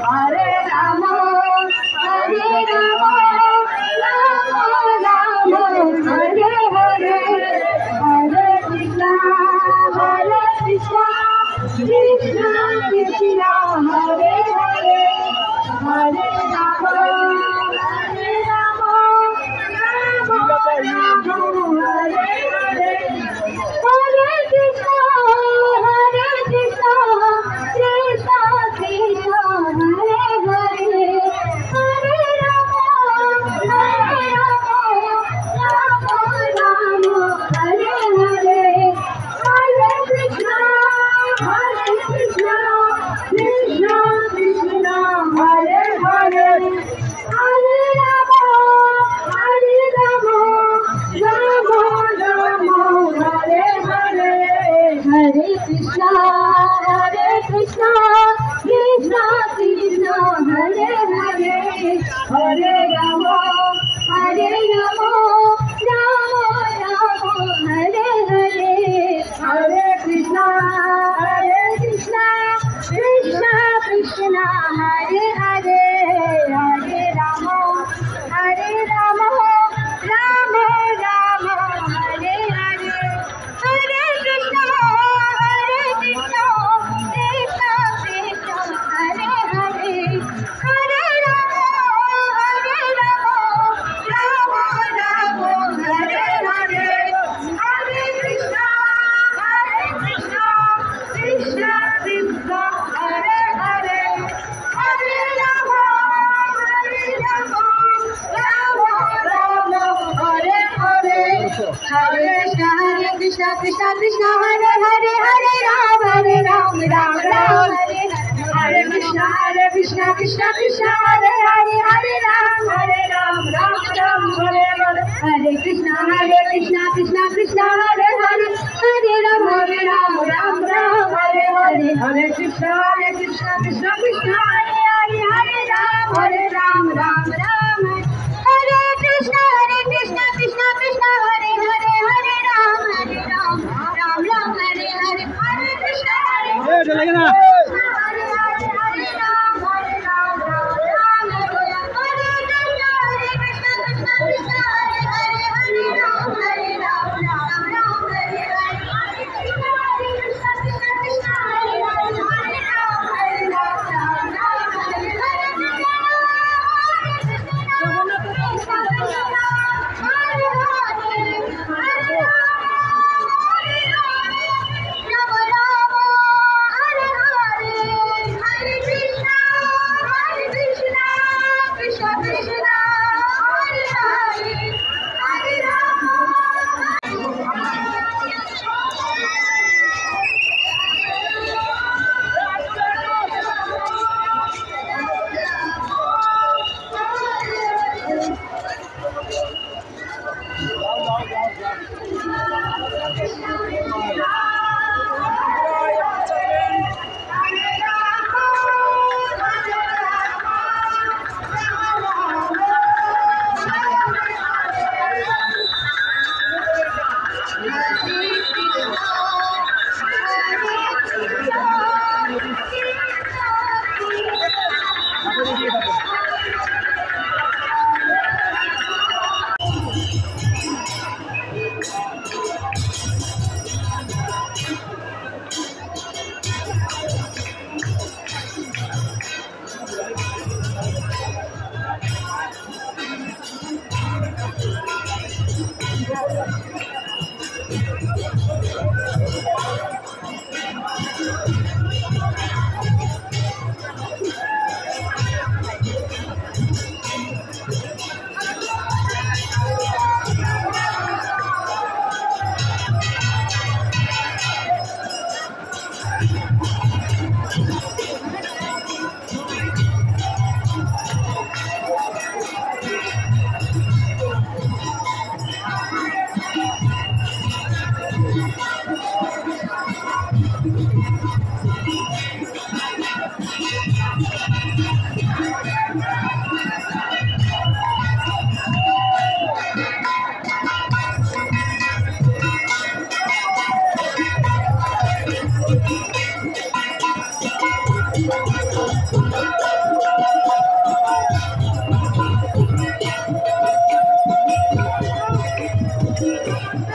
Hare Ram Hare Hare Hare Krishna Krishna Krishna Hare Hare Hare Ram Hare Hare Hare Krishna Krishna Krishna Hare Hare Hare Ram Hare Hare Hare Krishna Krishna Krishna Hare Hare Hare Ram Ram Hare Hare Hare Krishna Krishna Krishna Hare Hare Hare Ram Ram Hare Hare Hare Krishna Krishna Krishna Hare Hare Hare Ram Ram Hare Hare Hare Krishna Krishna Krishna Hare Hare Hare Ram Ram Hare Hare Hare Krishna Krishna Krishna Hare Hare Hare Ram Hare Hare Hare Krishna Krishna Hare Hare Hare Ram Ram Hare Hare Krishna Krishna Krishna Hare Hare Hare Ram Ram Hare Hare Krishna Krishna Krishna Hare Hare Hare Ram Ram Hare Hare Hare Krishna Krishna Krishna Hare Hare Ram Ram Hare Krishna Krishna Hare Hare Hare Ram Ram Hare Hare Hare Krishna Krishna Hare